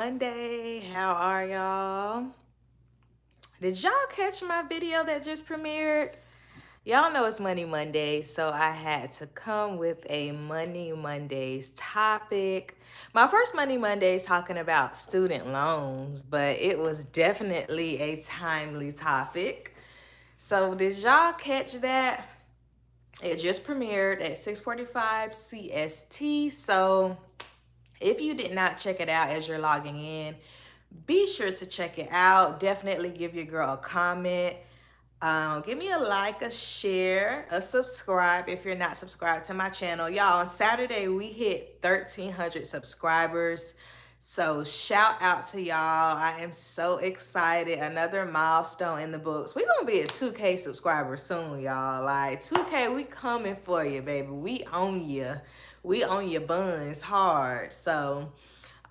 Monday. How are y'all? Did y'all catch my video that just premiered? Y'all know it's Money Monday, so I had to come with a Money Mondays topic. My first Money Monday is talking about student loans, but it was definitely a timely topic. So did y'all catch that? It just premiered at 6:45 CST. So if you did not check it out as you're logging in, be sure to check it out. Definitely give your girl a comment. Give me a like, a share, a subscribe if you're not subscribed to my channel. Y'all, on Saturday, we hit 1,300 subscribers. So shout out to y'all. I am so excited. Another milestone in the books. We're going to be at 2K subscribers soon, y'all. Like 2K, we coming for you, baby. We own you. We own your buns hard. So,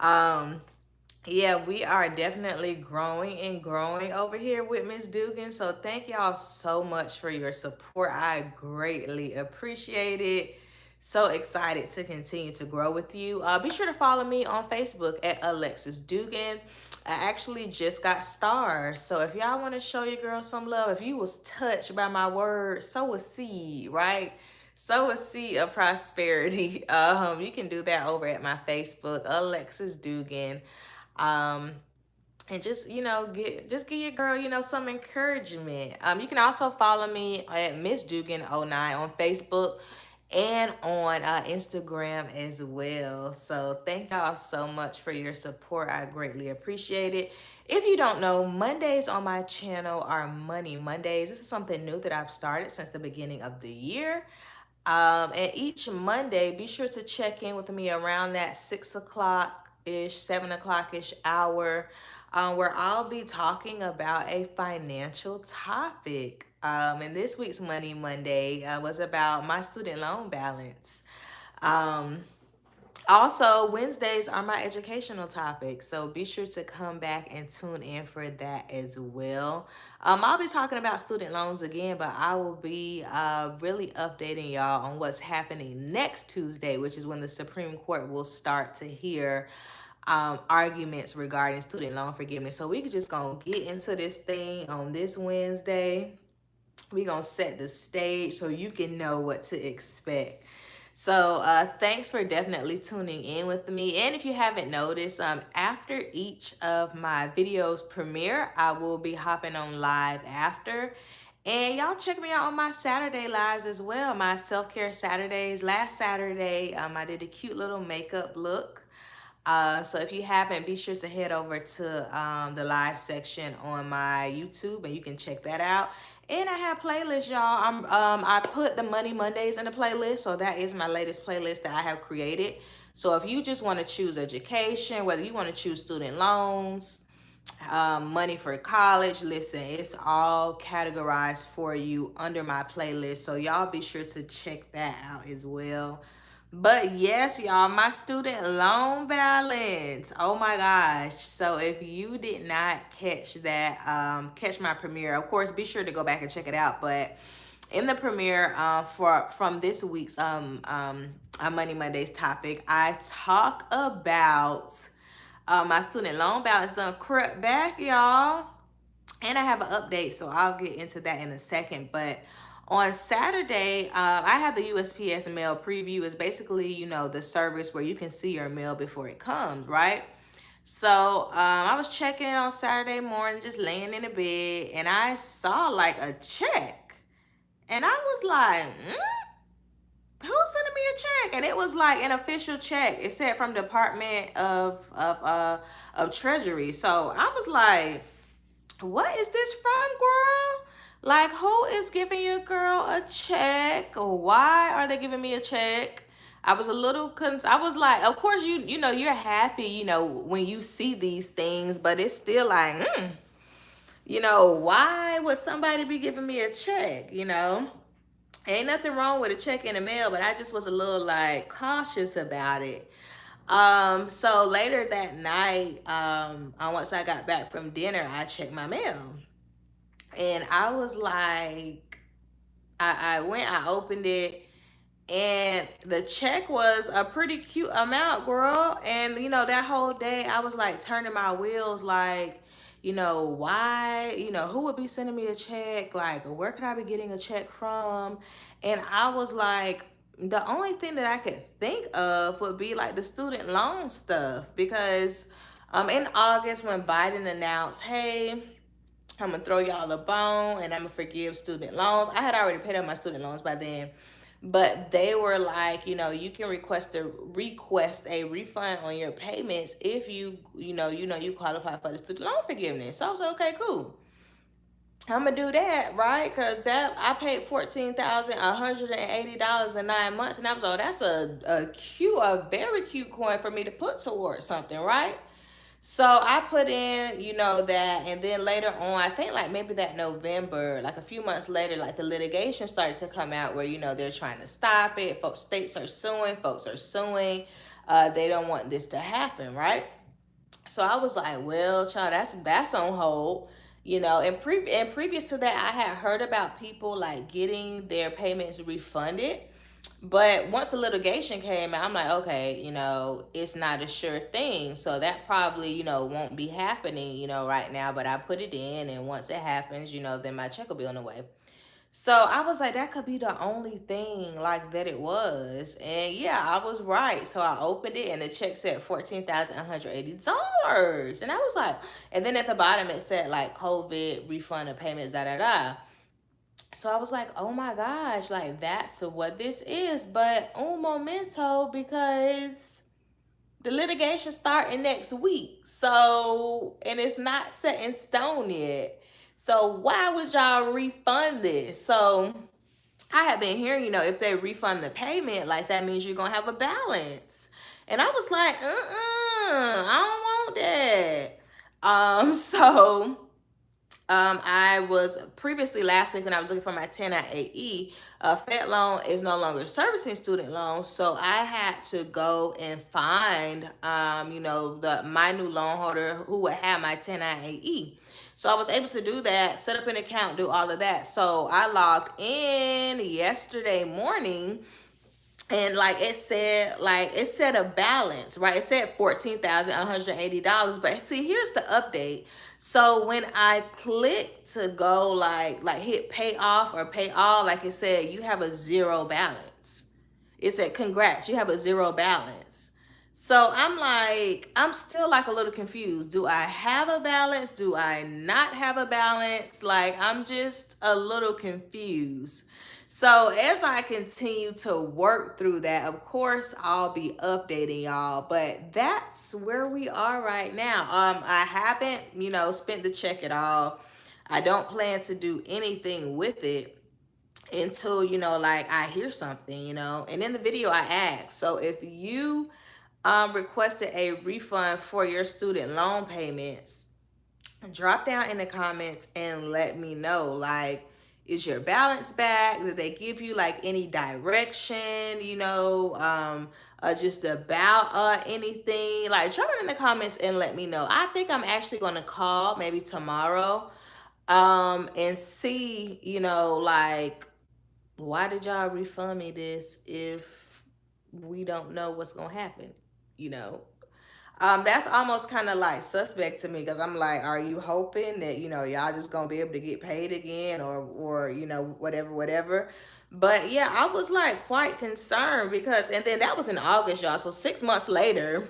yeah, we are definitely growing and growing over here with Miss Dugan. So thank y'all so much for your support. I greatly appreciate it. So excited to continue to grow with you. Be sure to follow me on Facebook at Alexis Dugan. I actually just got stars. So if y'all want to show your girl some love, if you was touched by my words, sow a seed, right? Sow a seed of prosperity. You can do that over at my Facebook, Alexis Dugan. Um, and just give your girl some encouragement. You can also follow me at Miss Dugan09 on Facebook and on Instagram as well. So thank y'all so much for your support. I greatly appreciate it. If you don't know, Mondays on my channel are Money Mondays. This is something new that I've started since the beginning of the year. And each Monday, be sure to check in with me around that 6 o'clock ish, 7 o'clock ish hour, where I'll be talking about a financial topic. And this week's Money Monday was about my student loan balance. Um, Also, Wednesdays are my educational topics, so be sure to come back and tune in for that as well. I'll be talking about student loans again, but I will be really updating y'all on what's happening next Tuesday, which is when the Supreme Court will start to hear arguments regarding student loan forgiveness. So we could just gonna get into this thing on this Wednesday. We're gonna set the stage so you can know what to expect. So thanks for definitely tuning in with me. And if you haven't noticed, after each of my videos premiere, I will be hopping on live after. And y'all check me out on my Saturday lives as well, my self-care Saturdays. Last Saturday, I did a cute little makeup look. So if you haven't, be sure to head over to the live section on my YouTube and you can check that out. And I have playlists, y'all. I put the Money Mondays in the playlist, so that is my latest playlist that I have created. So if you just want to choose education, whether you want to choose student loans, money for college, listen, it's all categorized for you under my playlist. So y'all be sure to check that out as well. But yes, y'all, my student loan balance. Oh my gosh. So if you did not catch that, catch my premiere, of course, be sure to go back and check it out. But in the premiere from this week's Money Mondays topic, I talk about my student loan balance done crept back, y'all. And I have an update, so I'll get into that in a second. But on Saturday, I have the USPS mail preview. It's basically, the service where you can see your mail before it comes, right? So I was checking on Saturday morning, just laying in the bed, and I saw like a check. And I was like, who's sending me a check? And it was like an official check. It said from Department of Treasury. So I was like, what is this from, girl? Like, who is giving your girl a check? Why are they giving me a check? I was a little I was like, of course you're happy, when you see these things, but it's still like, why would somebody be giving me a check, Ain't nothing wrong with a check in the mail, but I just was a little like cautious about it. So later that night, once I got back from dinner, I checked my mail. And I was like, I went, I opened it, And the check was a pretty cute amount, girl. And that whole day I was like turning my wheels, like, why, who would be sending me a check? Like, where could I be getting a check from? And I was like, the only thing that I could think of would be like the student loan stuff, because in August when Biden announced, hey, I'm gonna throw y'all a bone and I'm gonna forgive student loans. I had already paid off my student loans by then, but they were like, you can request a refund on your payments if you qualify for the student loan forgiveness. So I was like, okay, cool. I'm gonna do that, right? Cause that I paid $14,180 in 9 months, and I was like, oh, that's a very cute coin for me to put towards something, right? So I put in, that, and then later on, I think like maybe that November, like a few months later, like the litigation started to come out where, they're trying to stop it. States are suing, folks are suing. They don't want this to happen, right? So I was like, well, child, that's on hold. And previous to that, I had heard about people like getting their payments refunded. But once the litigation came out, I'm like, okay, it's not a sure thing. So that probably, won't be happening, right now. But I put it in, and once it happens, then my check will be on the way. So I was like, that could be the only thing like that it was. And yeah, I was right. So I opened it and the check said $14,180. And I was like, and then at the bottom it said like COVID refund of payments, da da da. So I was like, oh my gosh, like that's what this is. But un momento, because the litigation starting next week. So, and it's not set in stone yet. So why would y'all refund this? So I have been hearing, if they refund the payment, like that means you're gonna have a balance. And I was like, I don't want that. So I was previously last week when I was looking for my 1098E, Fed loan is no longer servicing student loans, so I had to go and find, my new loan holder who would have my 1098E. So I was able to do that, set up an account, do all of that. So I logged in yesterday morning, and it said a balance, right? It said $14,180. But see, here's the update. So when I click to go hit pay off or pay all, like it said, you have a zero balance. It said, congrats, you have a zero balance. So I'm still like a little confused. Do I have a balance? Do I not have a balance? Like, I'm just a little confused. So as I continue to work through that, of course, I'll be updating y'all, but that's where we are right now. I haven't, spent the check at all. I don't plan to do anything with it until, I hear something, and in the video I asked, so if you requested a refund for your student loan payments, drop down in the comments and let me know, like, is your balance back? Did they give you like any direction, just about anything? Like, drop it in the comments and let me know. I think I'm actually gonna call maybe tomorrow and see, like, why did y'all refund me this if we don't know what's gonna happen, you know? That's almost kind of like suspect to me, because I'm like, are you hoping that, y'all just gonna be able to get paid again, or whatever. But yeah, I was like quite concerned, because, and then that was in August, y'all. So 6 months later,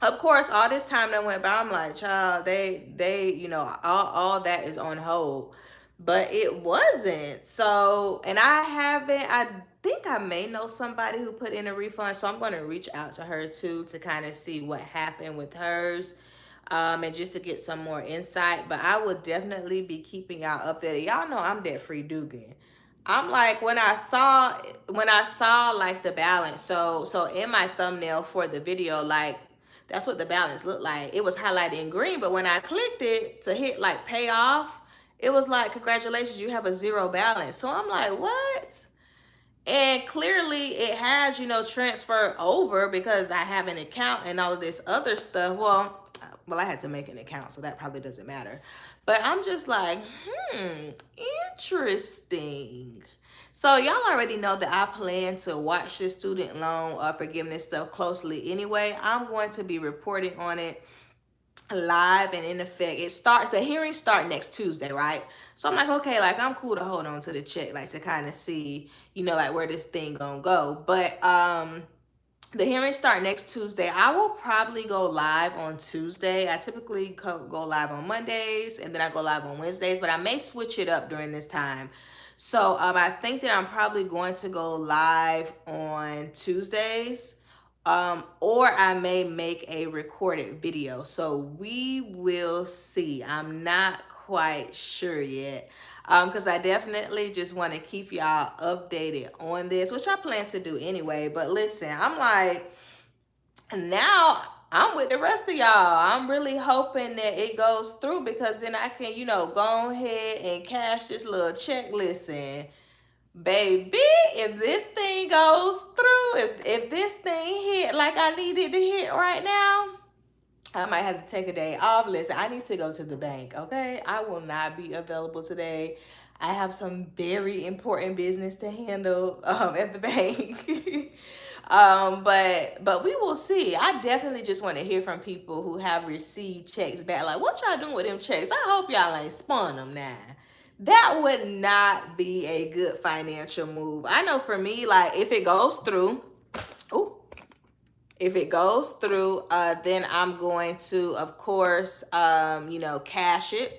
of course, all this time that went by, I'm like, child, they, all that is on hold. But it wasn't. So, and I think I may know somebody who put in a refund. So I'm going to reach out to her too, to kind of see what happened with hers. And just to get some more insight. But I will definitely be keeping y'all updated. Y'all know I'm debt free Dugan. I'm like, when I saw like the balance, so in my thumbnail for the video, like, that's what the balance looked like. It was highlighted in green, but when I clicked it to hit like pay off, it was like, congratulations, you have a zero balance. So I'm like, what? And clearly it has, transferred over, because I have an account and all of this other stuff. Well, I had to make an account, so that probably doesn't matter. But I'm just like, interesting. So y'all already know that I plan to watch this student loan forgiveness stuff closely anyway. I'm going to be reporting on it live and in effect. The hearings start next Tuesday, right? So I'm like, okay, like I'm cool to hold on to the check, like to kind of see, like where this thing gonna go. But the hearings start next Tuesday. I will probably go live on Tuesday. I typically go live on Mondays and then I go live on Wednesdays, but I may switch it up during this time. So I think that I'm probably going to go live on Tuesdays, or I may make a recorded video. So we will see. I'm not quite sure yet. Because I definitely just want to keep y'all updated on this, which I plan to do anyway. But listen, I'm like, now I'm with the rest of y'all. I'm really hoping that it goes through, because then I can, go ahead and cash this little check. Listen, baby, if this thing goes through, if this thing hit like I need it to hit right now, I might have to take a day off. Listen, I need to go to the bank, okay? I will not be available today. I have some very important business to handle at the bank. But we will see. I definitely just want to hear from people who have received checks back. Like, what y'all doing with them checks? I hope y'all ain't spun them now. That would not be a good financial move. I know for me, like if it goes through, oh, if it goes through, then I'm going to, of course, cash it.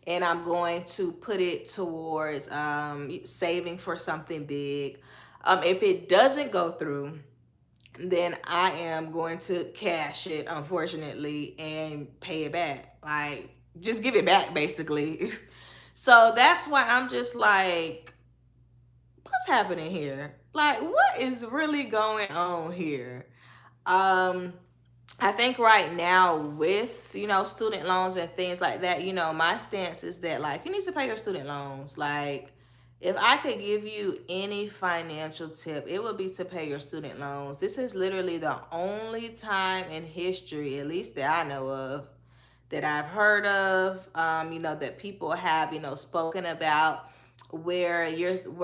And I'm going to put it towards saving for something big. If it doesn't go through, then I am going to cash it, unfortunately, and pay it back. Like, just give it back, basically. So that's why I'm just like, what's happening here? Like, what is really going on here? I think right now with, student loans and things like that, my stance is that, like, you need to pay your student loans. Like, if I could give you any financial tip, it would be to pay your student loans. This is literally the only time in history, at least that I know of, that I've heard of, that people have, spoken about, where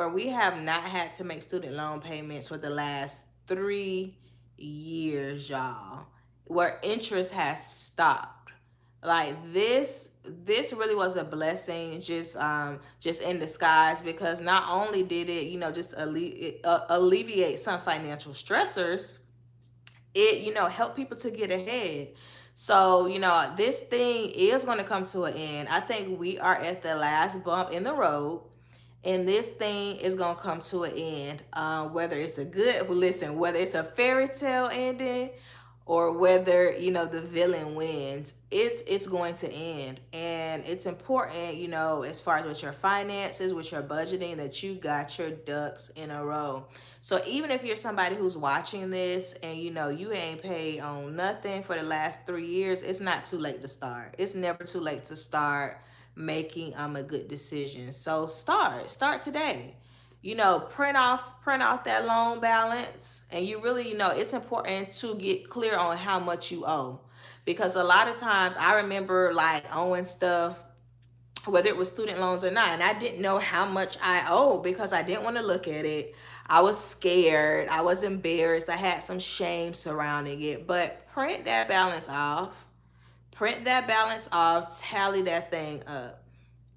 we have not had to make student loan payments for the last 3 years, y'all, where interest has stopped. Like this really was a blessing, just in disguise, because not only did it, just alleviate some financial stressors, it, help people to get ahead. So, this thing is going to come to an end. I think we are at the last bump in the road, and this thing is going to come to an end. Whether it's whether it's a fairy tale ending, or whether, the villain wins, it's going to end. And it's important, as far as with your finances, with your budgeting, that you got your ducks in a row. So even if you're somebody who's watching this and you ain't paid on nothing for the last 3 years, it's not too late to start. It's never too late to start making a good decision. So start today. Print off that loan balance, and you really, it's important to get clear on how much you owe, because a lot of times I remember like owing stuff, whether it was student loans or not, and I didn't know how much I owed because I didn't want to look at it. I was scared. I was embarrassed. I had some shame surrounding it. But print that balance off. Print that balance off. Tally that thing up.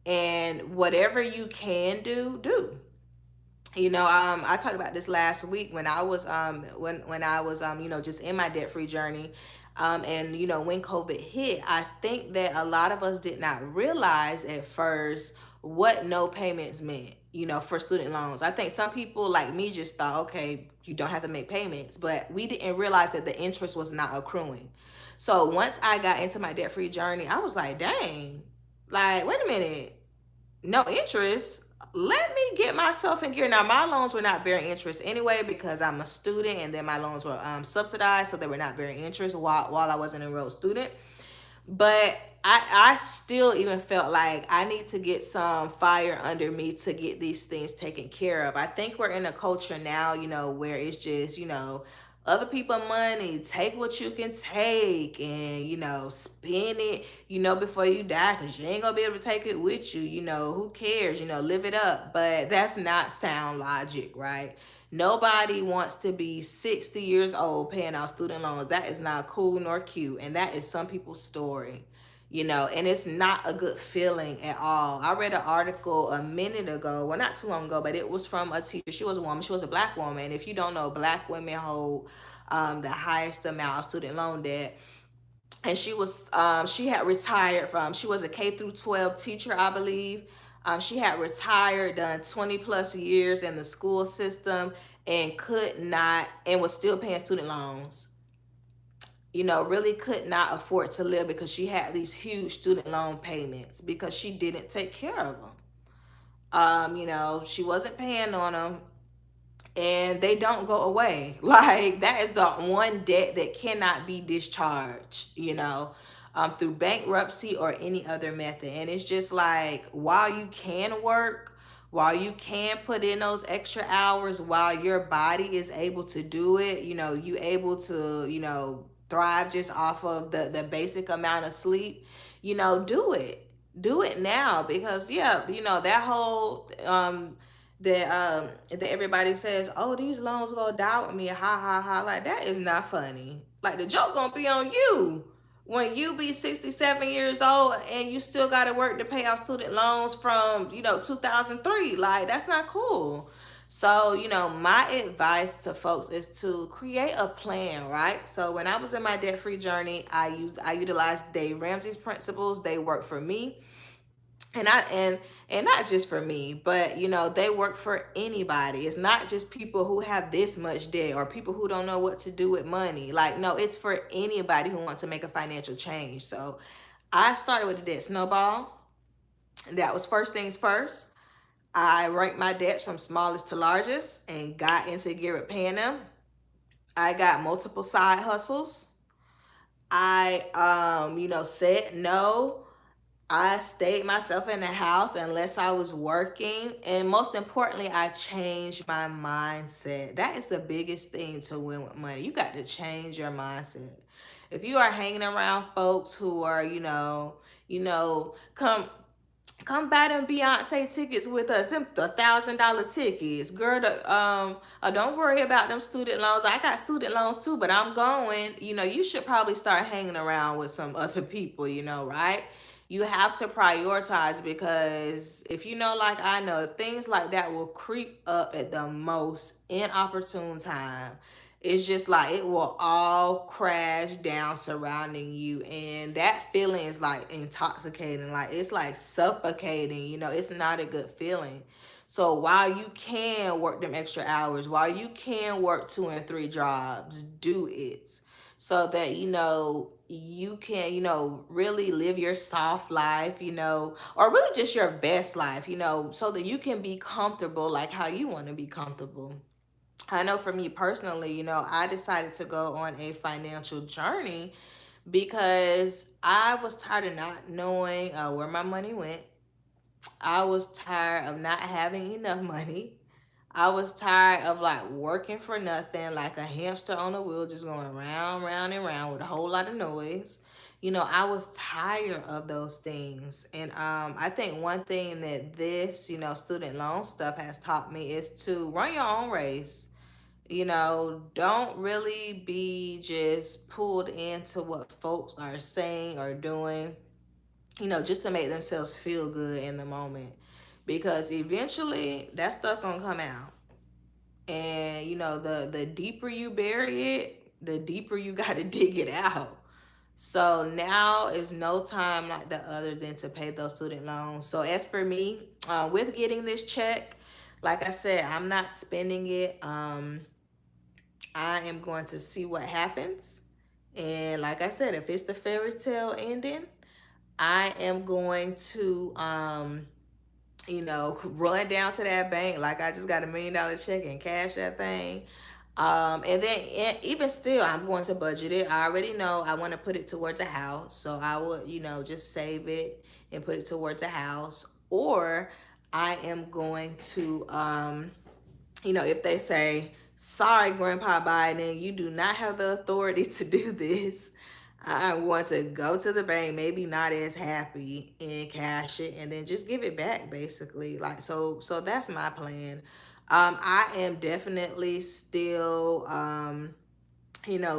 And whatever you can do. I talked about this last week when I was when I was just in my debt-free journey. And when COVID hit, I think that a lot of us did not realize at first what no payments meant, for student loans. I think some people like me just thought, okay, you don't have to make payments, but we didn't realize that the interest was not accruing. So once I got into my debt-free journey, I was like, dang, like, wait a minute, no interest. Let me get myself in gear. Now, my loans were not bearing interest anyway, because I'm a student, and then my loans were subsidized, so they were not bearing interest while I was an enrolled student. But I still even felt like I need to get some fire under me to get these things taken care of. I think we're in a culture now, where it's just, other people money, take what you can take, and spend it, before you die, because you ain't gonna be able to take it with you. Who cares? Live it up. But that's not sound logic, right? Nobody wants to be 60 years old paying off student loans. That is not cool nor cute, and that is some people's story. And it's not a good feeling at all. I read an article a minute ago, well, not too long ago, but it was from a teacher. She was a woman, she was a black woman. If you don't know, black women hold the highest amount of student loan debt. And she had retired from, she was a K through 12 teacher, I believe. She had retired, done 20 plus years in the school system, and could not, and was still paying student loans. Really could not afford to live because she had these huge student loan payments because she didn't take care of them. She wasn't paying on them, and they don't go away. Like, that is the one debt that cannot be discharged, through bankruptcy or any other method. And it's just like, while you can work, while you can put in those extra hours, while your body is able to do it, you able to, thrive just off of the basic amount of sleep, do it. Do it now, because yeah, that whole that everybody says, oh, these loans gonna die with me, ha ha ha, like, that is not funny. Like, the joke gonna be on you when you be 67 years old and you still gotta work to pay off student loans from 2003. Like, that's not cool. So, my advice to folks is to create a plan, right? So when I was in my debt-free journey, I utilized Dave Ramsey's principles. They work for me. And not just for me, but they work for anybody. It's not just people who have this much debt or people who don't know what to do with money. Like, no, it's for anybody who wants to make a financial change. So I started with a debt snowball. That was first things first. I ranked my debts from smallest to largest and got into gear with paying them. I got multiple side hustles. I said no. I stayed myself in the house unless I was working. And most importantly, I changed my mindset. That is the biggest thing to win with money. You got to change your mindset. If you are hanging around folks who are, come buy them Beyonce tickets with us, them $1,000 tickets, girl. Don't worry about them student loans. I got student loans too, but I'm going. You should probably start hanging around with some other people. Right? You have to prioritize, because if like I know, things like that will creep up at the most inopportune time. It's just like it will all crash down surrounding you, and that feeling is like intoxicating. Like, it's like suffocating. It's not a good feeling. So while you can work them extra hours, while you can work 2 and 3 jobs, do it, so that you can really live your soft life, or really just your best life, so that you can be comfortable like how you want to be comfortable. I know for me personally, I decided to go on a financial journey because I was tired of not knowing where my money went. I was tired of not having enough money. I was tired of like working for nothing, like a hamster on a wheel, just going round, round, and round with a whole lot of noise. I was tired of those things. And I think one thing that this, student loan stuff has taught me is to run your own race. Don't really be just pulled into what folks are saying or doing, just to make themselves feel good in the moment. Because eventually that stuff gonna come out. And the deeper you bury it, the deeper you gotta dig it out. So now is no time like the other than to pay those student loans. So as for me, with getting this check, like I said, I'm not spending it. I am going to see what happens. And like I said, if it's the fairy tale ending, I am going to, run down to that bank like I just got $1 million check and cash that thing. And then even still, I'm going to budget it. I already know I want to put it towards a house. So I would, just save it and put it towards a house. Or I am going to, if they say Sorry, Grandpa Biden, you do not have the authority to do this. I want to go to the bank, maybe not as happy, and cash it, and then just give it back, basically. Like so that's my plan. I am definitely still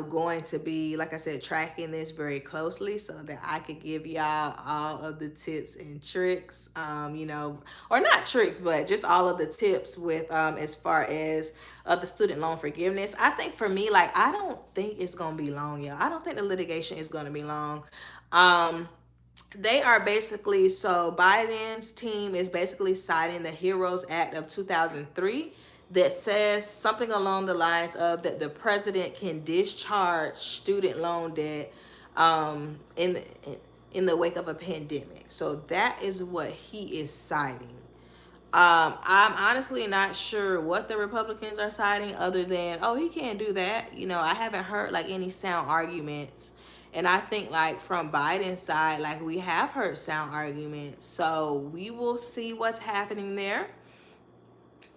going to be, like I said, tracking this very closely so that I could give y'all all of the tips and tricks, or not tricks, but just all of the tips with as far as the student loan forgiveness. I think for me, like, I don't think it's gonna be long, y'all. I don't think the litigation is gonna be long. They are basically, so Biden's team is basically citing the HEROES Act of 2003 that says something along the lines of that the president can discharge student loan debt in the wake of a pandemic. So that is what he is citing. I'm honestly not sure what the Republicans are citing other than, oh, he can't do that. I haven't heard like any sound arguments. And I think like from Biden's side, like we have heard sound arguments. So we will see what's happening there.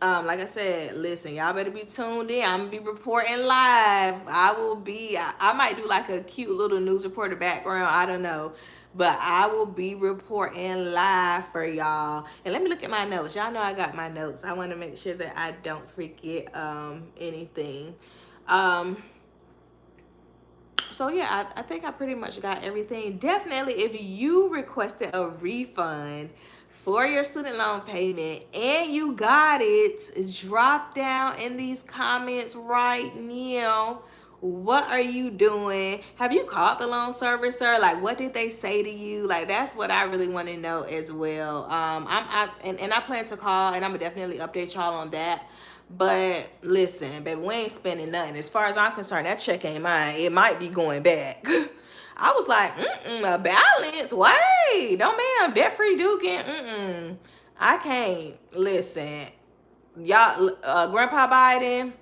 Like I said, listen, y'all better be tuned in. I'm gonna be reporting live. I might do like a cute little news reporter background. I don't know. But I will be reporting live for y'all. And let me look at my notes. Y'all know I got my notes. I want to make sure that I don't forget anything. So yeah, I think I pretty much got everything. Definitely, if you requested a refund for your student loan payment and you got it, drop down in these comments right now. What are you doing? Have you called the loan servicer? Like, what did they say to you? Like, that's what I really want to know as well. And I plan to call, and I'm gonna definitely update y'all on that. But listen, baby, we ain't spending nothing. As far as I'm concerned, that check ain't mine. It might be going back. I was like, a balance? Wait, no ma'am, debt-free Dugan. I can't. Listen, y'all, Grandpa Biden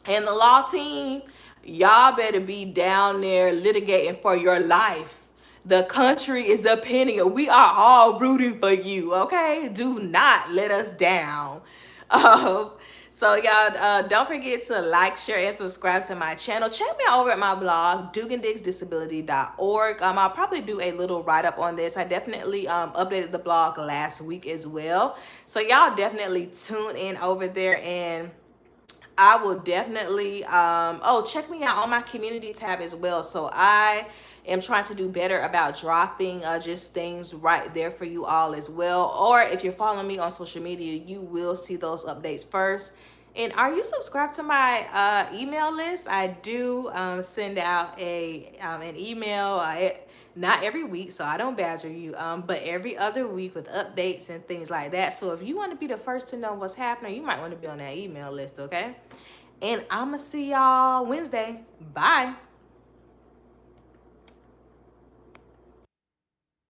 and the law team, y'all better be down there litigating for your life. The country is depending on, we are all rooting for you, okay? Do not let us down. Um, so y'all, don't forget to like, share, and subscribe to my channel. Check me out over at my blog, dugandiggsdisability.org. I'll probably do a little write-up on this. I definitely updated the blog last week as well. So y'all definitely tune in over there, and I will definitely, check me out on my community tab as well. So I am trying to do better about dropping just things right there for you all as well. Or if you're following me on social media, you will see those updates first. And are you subscribed to my email list? I do send out an email not every week, so I don't badger you, but every other week with updates and things like that. So if you want to be the first to know what's happening, you might want to be on that email list, okay? And I'm going to see y'all Wednesday. Bye.